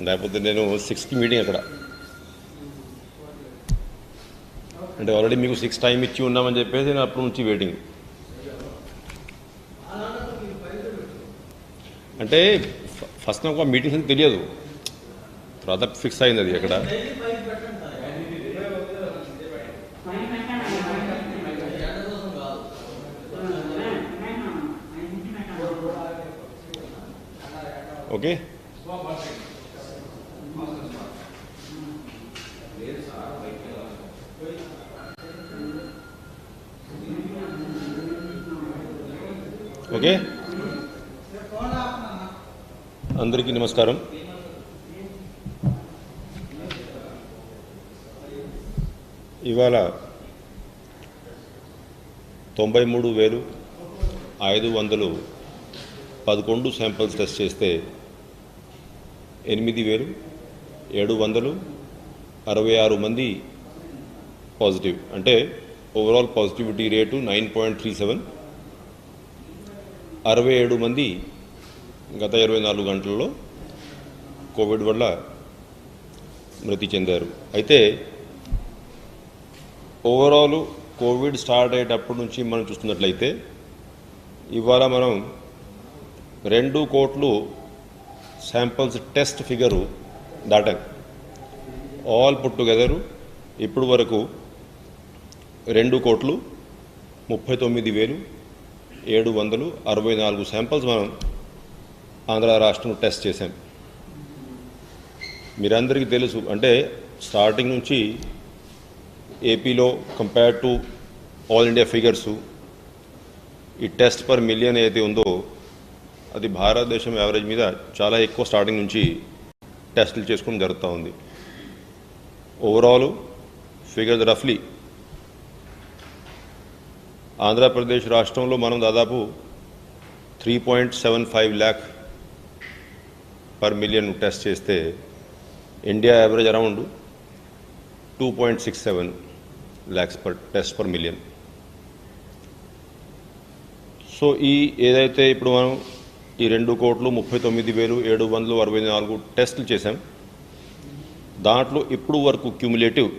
లేకపోతే నేను 6కి మీటింగ్ అక్కడ. అంటే ఆల్రెడీ మీకు 6 టైం ఇచ్చి ఉన్నామని చెప్పేసి నేను అప్పటి నుంచి వెయిటింగ్. అంటే ఫస్ట్ నాకు మీటింగ్స్ అని తెలియదు, తర్వాత ఫిక్స్ అయింది అది అక్కడ. ఓకే, ఓకే, అందరికీ నమస్కారం. ఇవాళ 93,511 శాంపిల్స్ టెస్ట్ చేస్తే 8,766 మంది పాజిటివ్. అంటే ఓవరాల్ పాజిటివిటీ రేటు 9.37. 67 మంది గత 24 గంటల్లో కోవిడ్ వల్ల మృతి చెందారు. అయితే ఓవరాల్ కోవిడ్ స్టార్ట్ అయ్యేటప్పటి నుంచి మనం చూస్తున్నట్లయితే ఇవాళ మనం 2 కోట్లు శాంపిల్స్ టెస్ట్ ఫిగరు దాటాం. ఆల్ పుట్ టుగెదరు ఇప్పుడు వరకు 2,39,764 శాంపిల్స్ మనం ఆంధ్ర రాష్ట్రం టెస్ట్ చేశాం. మీరందరికీ తెలుసు, అంటే స్టార్టింగ్ నుంచి ఏపీలో compare to all India figures ఈ టెస్ట్ పర్ మిలియన్ ఏదైతే ఉందో అది భారతదేశం యావరేజ్ మీద చాలా ఎక్కువ స్టార్టింగ్ నుంచి టెస్టులు చేసుకోవడం జరుగుతూ ఉంది. ఓవరాల్ ఫిగర్ రఫ్లీ ఆంధ్రప్రదేశ్ రాష్ట్రంలో మనం దాదాపు 3.75 lakh పర్ మిలియన్ టెస్ట్ చేస్తే India average around 2.67 lakhs per test per million. So ఈ ఏదైతే ఇప్పుడు మనం ఈ 2,39,764 టెస్టులు చేశాం, దాంట్లో ఇప్పుడు వరకు క్యూములేటివ్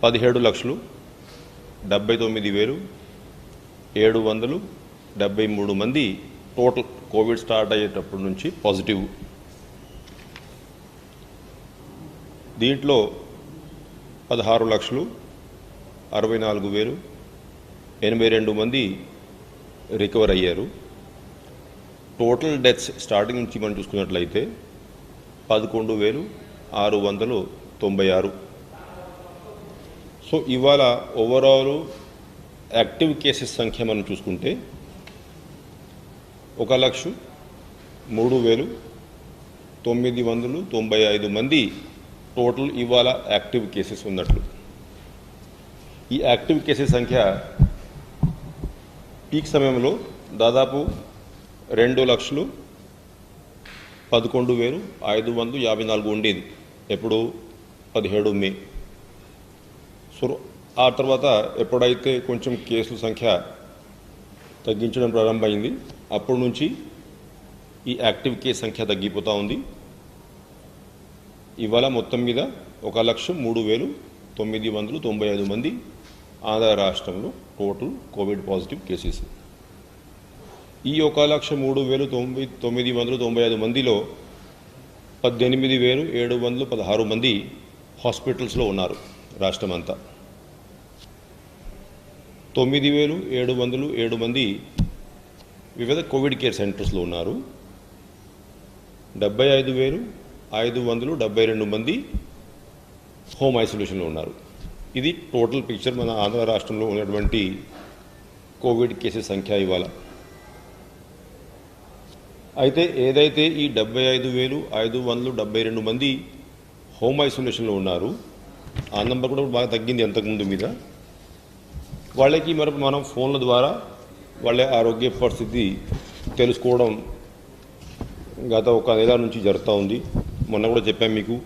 17,79,773 మంది టోటల్ కోవిడ్ స్టార్ట్ అయ్యేటప్పటి నుంచి పాజిటివ్. దీంట్లో 16,64,082 మంది రికవర్ అయ్యారు. టోటల్ డెత్స్ స్టార్టింగ్ నుంచి మనం చూసుకున్నట్లయితే 11,696. సో ఇవాళ ఓవరాల్ యాక్టివ్ కేసెస్ సంఖ్య మనం చూసుకుంటే 1,03,995 మంది టోటల్ ఇవాళ యాక్టివ్ కేసెస్ ఉన్నట్లు. ఈ యాక్టివ్ కేసెస్ సంఖ్య పీక్ సమయంలో దాదాపు 2,11,554 ఉండేది, ఎప్పుడు 17 మే. సో ఆ తర్వాత ఎప్పుడైతే కొంచెం కేసుల సంఖ్య తగ్గించడం ప్రారంభమైంది అప్పటి నుంచి ఈ యాక్టివ్ కేసు సంఖ్య తగ్గిపోతూ ఉంది. ఇవాళ మొత్తం మీద 1,03,995 మంది ఆంధ్ర రాష్ట్రంలో టోటల్ కోవిడ్ పాజిటివ్ కేసెస్. ఈ 1,03,995 మందిలో 18,716 మంది హాస్పిటల్స్లో ఉన్నారు రాష్ట్రం అంతా. 9,707 మంది వివిధ కోవిడ్ కేర్ సెంటర్స్లో ఉన్నారు. 75,572 మంది హోమ్ ఐసోలేషన్లో ఉన్నారు. ఇది టోటల్ పిక్చర్ మన ఆంధ్ర రాష్ట్రంలో ఉన్నటువంటి కోవిడ్ కేసెస్ సంఖ్య ఇవాళ. అయితే ఏదైతే ఈ 75,572 మంది హోమ్ ఐసోలేషన్లో ఉన్నారు, ఆ నెంబర్ కూడా బాగా తగ్గింది అంతకుముందు మీద. వాళ్ళకి మనం ఫోన్ల ద్వారా వాళ్ళ ఆరోగ్య పరిస్థితి తెలుసుకోవడం గత 1 నెల నుంచి జరుగుతూ ఉంది. మొన్న కూడా చెప్పాం మీకు.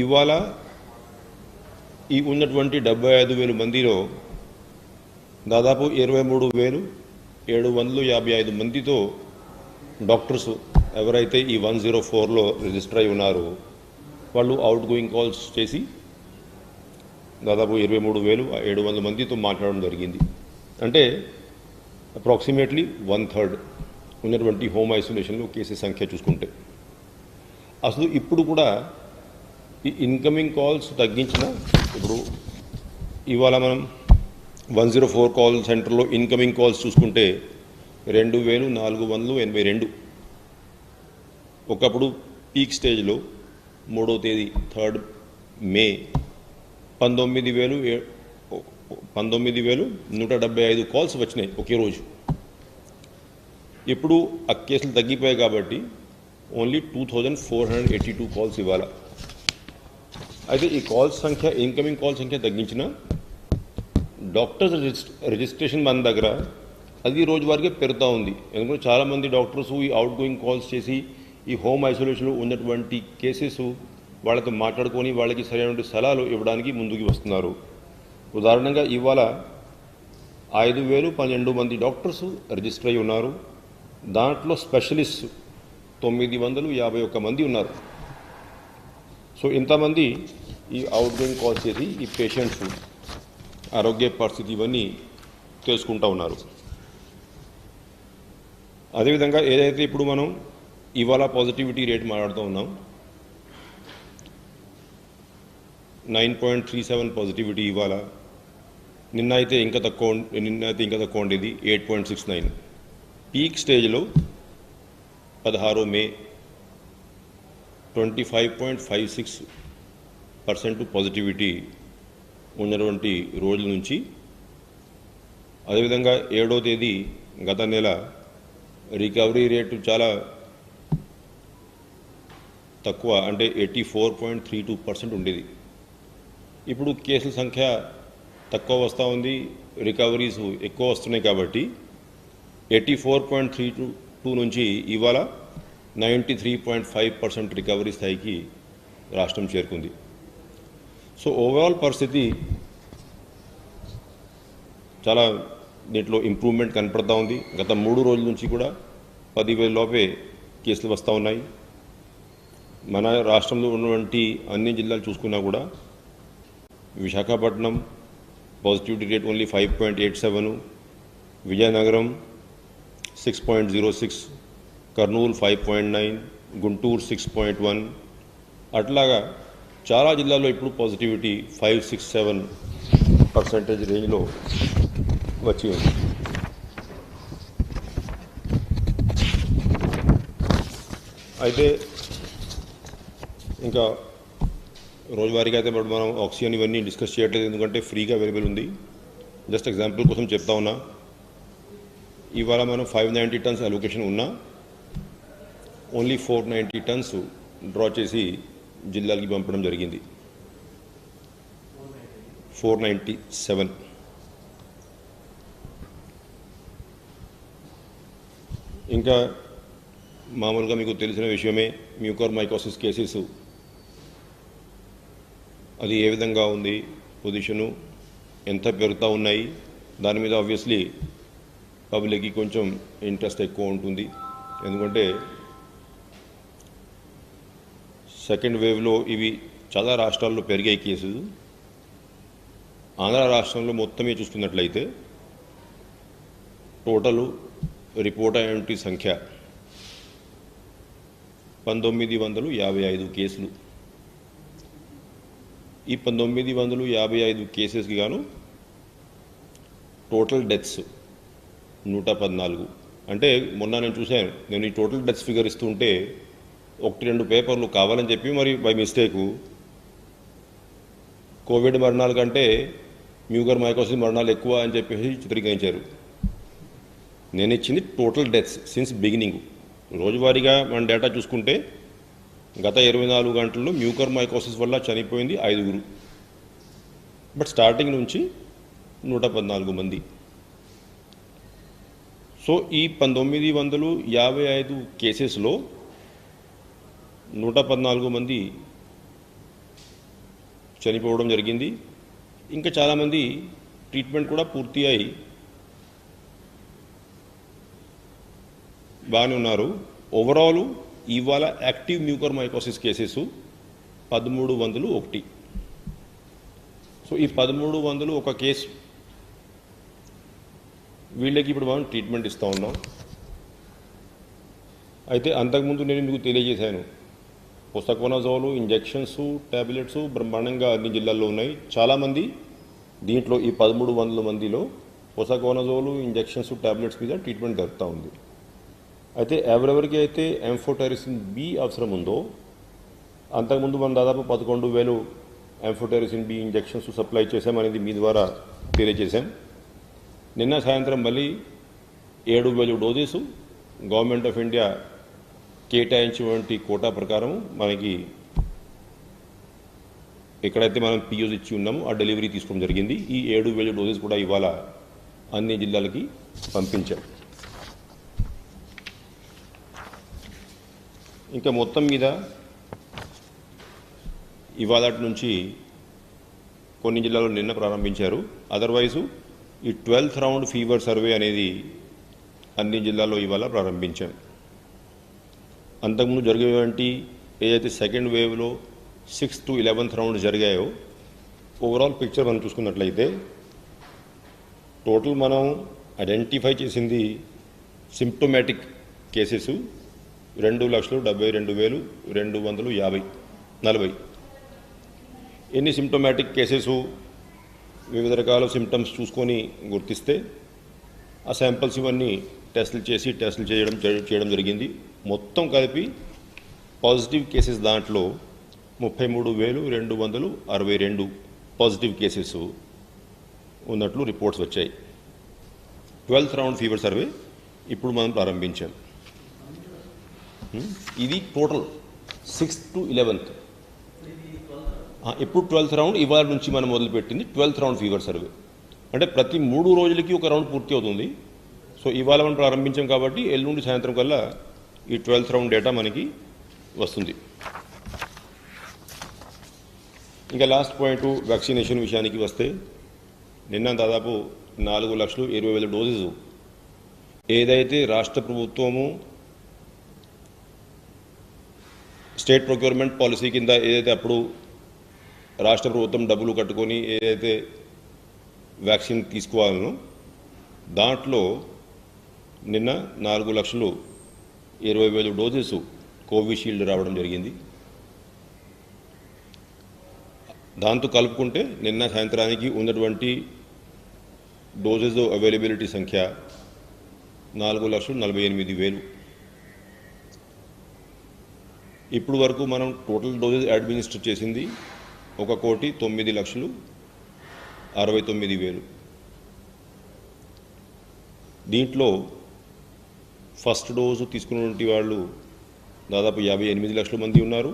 ఇవాళ ఈ ఉన్నటువంటి 75,000 మందిలో దాదాపు 23,755 మందితో డాక్టర్స్ ఎవరైతే ఈ 104లో రిజిస్టర్ అయి ఉన్నారో వాళ్ళు అవుట్ గోయింగ్ కాల్స్ చేసి దాదాపు 23,700 మందితో మాట్లాడడం జరిగింది. అంటే అప్రాక్సిమేట్లీ 1/3 ఉన్నటువంటి హోమ్ ఐసోలేషన్లో కేసెస్ సంఖ్య చూసుకుంటే. అసలు ఇప్పుడు కూడా ఈ ఇన్కమింగ్ కాల్స్ తగ్గించిన, ఇప్పుడు ఇవాళ మనం 104 కాల్ సెంటర్లో ఇన్కమింగ్ కాల్స్ చూసుకుంటే 2,482. ఒకప్పుడు పీక్ స్టేజ్లో 3వ తేదీ 3rd మే 19,175 కాల్స్ వచ్చినాయి ఒకే రోజు. ఇప్పుడు ఆ కేసులు తగ్గిపోయాయి కాబట్టి ఓన్లీ 2,482 కాల్స్ ఇవ్వాలి. అయితే ఈ కాల్స్ సంఖ్య, ఇన్కమింగ్ కాల్ సంఖ్య తగ్గించిన డాక్టర్స్ రిజిస్ట్రేషన్ మన దగ్గర అది రోజువారీగా పెరుగుతూ ఉంది. ఎందుకంటే చాలామంది డాక్టర్స్ ఈ అవుట్ గోయింగ్ కాల్స్ చేసి ఈ హోమ్ ఐసోలేషన్లో ఉన్నటువంటి కేసెస్ వాళ్ళతో మాట్లాడుకొని వాళ్ళకి సరైన సలహాలు ఇవ్వడానికి ముందుకు వస్తున్నారు. ఉదాహరణగా ఇవాళ 5,012 మంది డాక్టర్స్ రిజిస్టర్ అయి ఉన్నారు. దాంట్లో స్పెషలిస్ట్ 951 మంది ఉన్నారు. సో ఇంతమంది ఈ అవుట్ గోయింగ్ కాల్స్ చేసి ఈ పేషెంట్స్ ఆరోగ్య పరిస్థితి ఇవన్నీ తెలుసుకుంటూ ఉన్నారు. అదేవిధంగా ఏదైతే ఇప్పుడు మనం ఇవాళ పాజిటివిటీ రేట్ మాట్లాడుతూ ఉన్నాం, 9.37 పాజిటివిటీ ఇవాళ. నిన్న అయితే ఇంకా తక్కువ ఉండేది 8.69. పీక్ స్టేజ్లో 16 మే 25.56% పాజిటివిటీ ఉన్నటువంటి రోజుల నుంచి, అదేవిధంగా 7వ తేదీ గత నెల రికవరీ రేటు చాలా తక్కువ, అంటే 84.32% ఉండేది. ఇప్పుడు కేసుల సంఖ్య తక్కువ వస్తూ ఉంది, రికవరీస్ ఎక్కువ వస్తున్నాయి కాబట్టి 84.32 నుంచి ఇవాళ 93.5% రికవరీ స్థాయికి రాష్ట్రం చేరుకుంది. సో ఓవరాల్ పరిస్థితి చాలా దీంట్లో ఇంప్రూవ్మెంట్ కనపడుతూ ఉంది. గత 3 రోజుల నుంచి కూడా 10,000 లోపే కేసులు వస్తూ ఉన్నాయి. మన రాష్ట్రంలో ఉన్నటువంటి అన్ని జిల్లాలు చూసుకున్నా కూడా Visakhapatnam positivity rate only 5.87, Vizianagaram 6.06, Kurnool 5.9, Guntur 6.1, అట్లాగా చాలా జిల్లాల్లో ఇప్పుడు పాజిటివిటీ 5-6-7% రేంజ్లో వచ్చి ఉంది. అయితే ఇంకా రోజువారీగా అయితే మనం ఆక్సిజన్ ఇవన్నీ డిస్కస్ చేయట్లేదు, ఎందుకంటే ఫ్రీగా అవైలబుల్ ఉంది. జస్ట్ ఎగ్జాంపుల్ కోసం చెప్తా ఉన్నా, ఇవాళ మనం 590 టన్స్ అలొకేషన్ ఉన్నా ఓన్లీ 490 టన్స్ డ్రా చేసి జిల్లాలకి పంపడం జరిగింది. 497. ఇంకా మామూలుగా మీకు తెలిసిన విషయమే, మ్యూకోర్మైకోసిస్ కేసెస్ అది ఏ విధంగా ఉంది, పొజిషను ఎంత పెరుగుతూ ఉన్నాయి, దాని మీద ఆబ్వియస్లీ పబ్లిక్కి కొంచెం ఇంట్రెస్ట్ ఎక్కువ ఉంటుంది. ఎందుకంటే సెకండ్ వేవ్లో ఇవి చాలా రాష్ట్రాల్లో పెరిగాయి కేసులు. ఆంధ్ర రాష్ట్రంలో మొత్తమే చూసుకున్నట్లయితే టోటల్ రిపోర్ట్ అయినటువంటి సంఖ్య 1955 కేసులు. ఈ 1955 కేసెస్కి గాను టోటల్ డెత్స్ 114. అంటే మొన్న నేను చూశాను, నేను ఈ టోటల్ డెత్స్ ఫిగర్ ఇస్తుంటే 1-2 పేపర్లు కావాలని చెప్పి మరి బై మిస్టేకు కోవిడ్ మరణాల కంటే మ్యూకోర్మైకోసిస్ మరణాలు ఎక్కువ అని చెప్పేసి చిత్రీకరించారు. నేను ఇచ్చింది టోటల్ డెత్స్ సిన్స్ బిగినింగ్. రోజువారీగా మన డేటా చూసుకుంటే గత 24 గంటల్లో మ్యూకోర్మైకోసిస్ వల్ల చనిపోయింది 5. బట్ స్టార్టింగ్ నుంచి 114 మంది. సో ఈ 1955 కేసెస్లో 114 మంది చనిపోవడం జరిగింది. ఇంకా చాలామంది ట్రీట్మెంట్ కూడా పూర్తి అయి బాగానే ఉన్నారు. ఓవరాల్ ఇవాళ యాక్టివ్ మ్యూకర్మైకోసిస్ కేసెస్ 1301. సో ఈ 1300 ఒక కేసు, వీళ్ళకి ఇప్పుడు మనం ట్రీట్మెంట్ ఇస్తూ ఉన్నాం. అయితే అంతకుముందు నేను మీకు తెలియజేశాను, పొసకోనజోలు ఇంజెక్షన్స్ ట్యాబ్లెట్స్ బ్రహ్మాండంగా అన్ని జిల్లాల్లో ఉన్నాయి. చాలామంది దీంట్లో ఈ 1300 మందిలో పొసకోనజోలు ఇంజెక్షన్స్ ట్యాబ్లెట్స్ మీద ట్రీట్మెంట్ జరుగుతూ ఉంది. అయితే ఎవరెవరికి అయితే ఎంఫోటెరిసిన్ బి అవసరం ఉందో, అంతకుముందు మనం దాదాపు 11,000 ఎంఫోటెరిసిన్ బి ఇంజెక్షన్స్ సప్లై చేశామనేది మీ ద్వారా తెలియజేశాం. నిన్న సాయంత్రం మళ్ళీ 7,000 డోసెస్ గవర్నమెంట్ ఆఫ్ ఇండియా కేటాయించినటువంటి కోటా ప్రకారం మనకి ఎక్కడైతే మనం పియూస్ ఇచ్చి ఉన్నామో ఆ డెలివరీ తీసుకోవడం జరిగింది. ఈ 7,000 డోసెస్ కూడా ఇవాళ అన్ని జిల్లాలకి పంపించాం. ఇంకా మొత్తం మీద ఇవాళ నుంచి కొన్ని జిల్లాలో నిన్న ప్రారంభించారు. అదర్వైజు ఈ 12th రౌండ్ ఫీవర్ సర్వే అనేది అన్ని జిల్లాల్లో ఇవాళ ప్రారంభించాం. అంతకుముందు జరిగేటువంటి ఏదైతే సెకండ్ వేవ్లో 6th to 11th రౌండ్ జరిగాయో, ఓవరాల్ పిక్చర్ మనం చూసుకున్నట్లయితే టోటల్ మనం ఐడెంటిఫై చేసింది సిమ్టోమాటిక్ కేసెస్ 2,72,250. ఎన్ని సిమ్టోమాటిక్ కేసెస్ వివిధ రకాల సిమ్టమ్స్ చూసుకొని గుర్తిస్తే ఆ శాంపిల్స్ ఇవన్నీ టెస్టులు చేయడం జరిగింది. మొత్తం కలిపి పాజిటివ్ కేసెస్ దాంట్లో 33,262 పాజిటివ్ కేసెస్ ఉన్నట్లు రిపోర్ట్స్ వచ్చాయి. 12th రౌండ్ ఫీవర్ సర్వే ఇప్పుడు మనం ప్రారంభించాం. ఇది టోటల్ 6th to 11th. ఇప్పుడు 12th రౌండ్ ఇవాళ నుంచి మనం మొదలుపెట్టింది 12th రౌండ్ ఫీవర్ సర్వే. అంటే ప్రతి 3 రోజులకి ఒక రౌండ్ పూర్తి అవుతుంది. సో ఇవాళ మనం ప్రారంభించాం కాబట్టి ఎల్లుండి సాయంత్రం కల్లా ఈ 12th రౌండ్ డేటా మనకి వస్తుంది. ఇంకా లాస్ట్ పాయింట్ వ్యాక్సినేషన్ విషయానికి వస్తే, నిన్న దాదాపు 4,20,000 డోసెస్ ఏదైతే రాష్ట్ర ప్రభుత్వము స్టేట్ ప్రొక్యూర్మెంట్ పాలసీ కింద ఏదైతే అప్పుడు రాష్ట్ర ప్రభుత్వం డబ్బులు కట్టుకొని ఏదైతే వ్యాక్సిన్ తీసుకోవాలనో దాంట్లో నిన్న 4,20,000 డోసెస్ కోవిషీల్డ్ రావడం జరిగింది. దాంతో కలుపుకుంటే నిన్న సాయంత్రానికి ఉన్నటువంటి డోసెస్ అవైలబిలిటీ సంఖ్య 4,48,000. ఇప్పుడు వరకు మనం టోటల్ డోసెస్ అడ్మినిస్టర్ చేసింది 1,09,69,000. దీంట్లో ఫస్ట్ డోసు తీసుకున్నటువంటి వాళ్ళు దాదాపు 58 లక్షల మంది ఉన్నారు.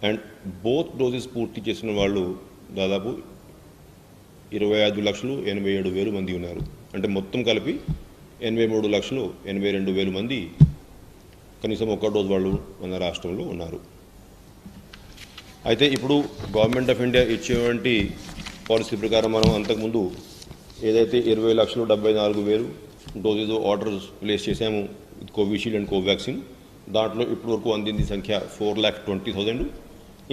అండ్ బోత్ డోసెస్ పూర్తి చేసిన వాళ్ళు దాదాపు 25,87,000 మంది ఉన్నారు. అంటే మొత్తం కలిపి 83,82,000 మంది కనీసం ఒక్క డోస్ వాళ్ళు మన రాష్ట్రంలో ఉన్నారు. అయితే ఇప్పుడు గవర్నమెంట్ ఆఫ్ ఇండియా ఇచ్చేటువంటి పాలసీ ప్రకారం మనం అంతకుముందు ఏదైతే 20,74,000 డోసెస్ ఆర్డర్స్ ప్లేస్ చేశాము కోవిషీల్డ్ అండ్ కోవాక్సిన్, దాంట్లో ఇప్పటి వరకు అందింది సంఖ్య 4,20,000.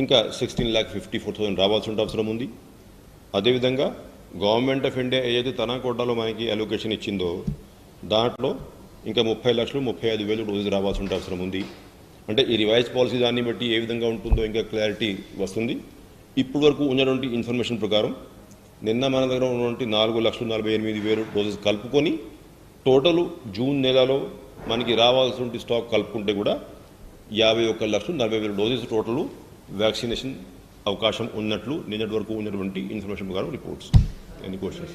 ఇంకా 16,54,000 రావాల్సిన అవసరం ఉంది. అదేవిధంగా గవర్నమెంట్ ఆఫ్ ఇండియా ఏదైతే తన కోటాలో మనకి అలొకేషన్ ఇచ్చిందో దాంట్లో ఇంకా 30,35,000 డోసెస్ రావాల్సిన అవసరం ఉంది. అంటే ఈ రివైజ్ పాలసీ దాన్ని బట్టి ఏ విధంగా ఉంటుందో ఇంకా క్లారిటీ వస్తుంది. ఇప్పటి వరకు ఉన్నటువంటి ఇన్ఫర్మేషన్ ప్రకారం నిన్న మన దగ్గర ఉన్నటువంటి 4,48,000 డోసెస్ కలుపుకొని టోటల్ జూన్ నెలలో మనకి రావాల్సిన స్టాక్ కలుపుకుంటే కూడా 51,40,000 డోసెస్ టోటల్ వ్యాక్సినేషన్ అవకాశం ఉన్నట్లు నిన్నటి వరకు ఉన్నటువంటి ఇన్ఫర్మేషన్ ప్రకారం రిపోర్ట్స్. ఎన్ని క్వశ్చన్స్?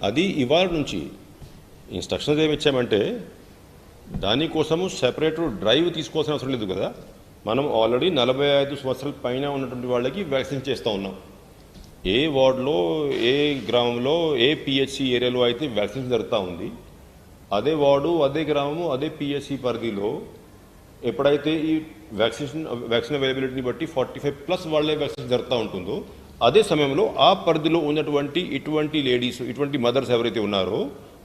అది ఇవాళ నుంచి ఇన్స్ట్రక్షన్స్ ఏమి ఇచ్చామంటే దానికోసము సెపరేట్ డ్రైవ్ తీసుకోవాల్సిన అవసరం లేదు కదా. మనం ఆల్రెడీ 45 సంవత్సరాల పైన ఉన్నటువంటి వాళ్ళకి వ్యాక్సిన్ చేస్తూ ఉన్నాం. ఏ వార్డులో, ఏ గ్రామంలో, ఏ పిహెచ్సి ఏరియాలో అయితే వ్యాక్సిన్ జరుగుతూ ఉంది, అదే వార్డు, అదే గ్రామము, అదే పిహెచ్సి పరిధిలో ఎప్పుడైతే ఈ వ్యాక్సిన్ అవైలబిలిటీని బట్టి 45+ వాళ్ళే వ్యాక్సిన్ జరుగుతూ ఉంటుందో అదే సమయంలో ఆ పరిధిలో ఉన్నటువంటి ఇటువంటి లేడీస్, ఇటువంటి మదర్స్ ఎవరైతే ఉన్నారో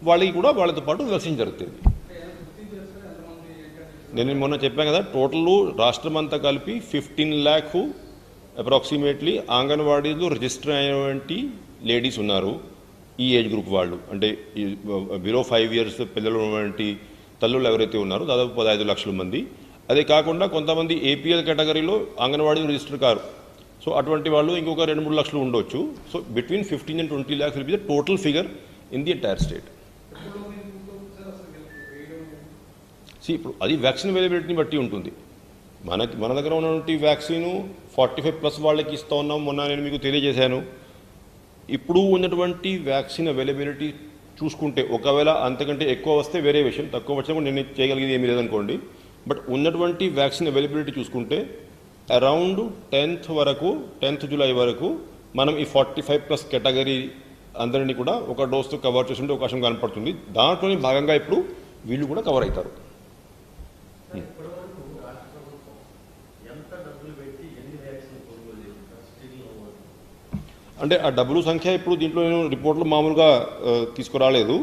వాళ్ళకి కూడా వాళ్ళతో పాటు వ్యాక్సిన్ జరుగుతుంది. నేను మొన్న చెప్పాను కదా, టోటల్ రాష్ట్రం అంతా కలిపి 15 lakh అప్రాక్సిమేట్లీ అంగన్వాడీలో రిజిస్టర్ అయినటువంటి లేడీస్ ఉన్నారు. ఈ ఏజ్ గ్రూప్ వాళ్ళు అంటే బిలో 5 years పిల్లలు ఉన్నటువంటి తల్లులు ఎవరైతే ఉన్నారో దాదాపు 15 లక్షల మంది. అదే కాకుండా కొంతమంది ఏపీఎల్ కేటగిరీలో అంగన్వాడీ రిజిస్టర్ కారు. సో అటువంటి వాళ్ళు ఇంకొక 2-3 లక్షలు ఉండొచ్చు. So between 15 and 20 lakhs will be the total figure in the entire state. ఇప్పుడు అది వ్యాక్సిన్ అవైలబిలిటీని బట్టి ఉంటుంది. మన దగ్గర ఉన్నటువంటి వ్యాక్సిన్ 45+ వాళ్ళకి ఇస్తూ ఉన్నాం. మొన్న నేను మీకు తెలియజేశాను. ఇప్పుడు ఉన్నటువంటి వ్యాక్సిన్ అవైలబిలిటీ చూసుకుంటే ఒకవేళ అంతకంటే ఎక్కువ వస్తే వేరే విషయం, తక్కువ వచ్చినా కూడా నేను చేయగలిగేది ఏమీ లేదనుకోండి. బట్ ఉన్నటువంటి వ్యాక్సిన్ అవైలబిలిటీ చూసుకుంటే అరౌండ్ 10th July వరకు మనం ఈ 45+ కేటగిరీ అందరినీ కూడా ఒక డోస్తో కవర్ చేసే అవకాశం కనపడుతుంది. దాంట్లోనే భాగంగా ఇప్పుడు వీళ్ళు కూడా కవర్ అవుతారు. అంటే ఆ డబ్బులు సంఖ్య ఇప్పుడు దీంట్లో నేను రిపోర్ట్లో మామూలుగా తీసుకురాలేదు.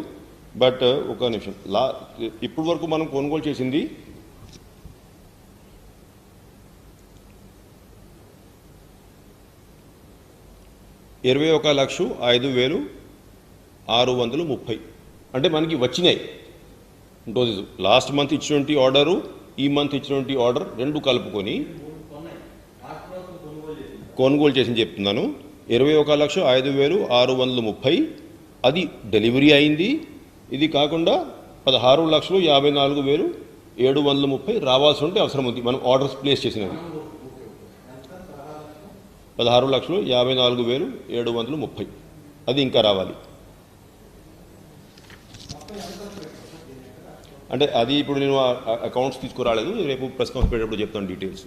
బట్ ఒక నిమిషం, ఇప్పుడు వరకు మనం కొనుగోలు చేసింది 21,05,630 అంటే మనకి వచ్చినాయి డోసెస్. లాస్ట్ మంత్ ఇచ్చినటువంటి ఆర్డరు, ఈ మంత్ ఇచ్చినటువంటి ఆర్డర్ రెండు కలుపుకొని కొనుగోలు చేసి చెప్తున్నాను. 21,05,630 అది డెలివరీ అయింది. ఇది కాకుండా 16,54,730 రావాల్సి ఉంటే అవసరం ఉంది. మనం ఆర్డర్స్ ప్లేస్ చేసినవి 16,54,730 అది ఇంకా రావాలి. అంటే అది ఇప్పుడు నేను అకౌంట్స్ తీసుకురాలేదు. రేపు ప్రెస్ కాన్ఫరెన్స్ పెట్టేటప్పుడు చెప్తాను డీటెయిల్స్.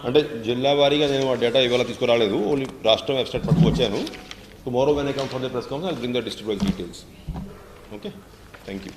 అంటే జిల్లా వారీగా నేను ఆ డేటా ఇవాళ తీసుకురాలేదు. ఓన్లీ రాష్ట్రం వెబ్సైట్ పట్టుకొచ్చాను. Tomorrow when I come for the press conference I will bring the district wise details. Okay, thank you.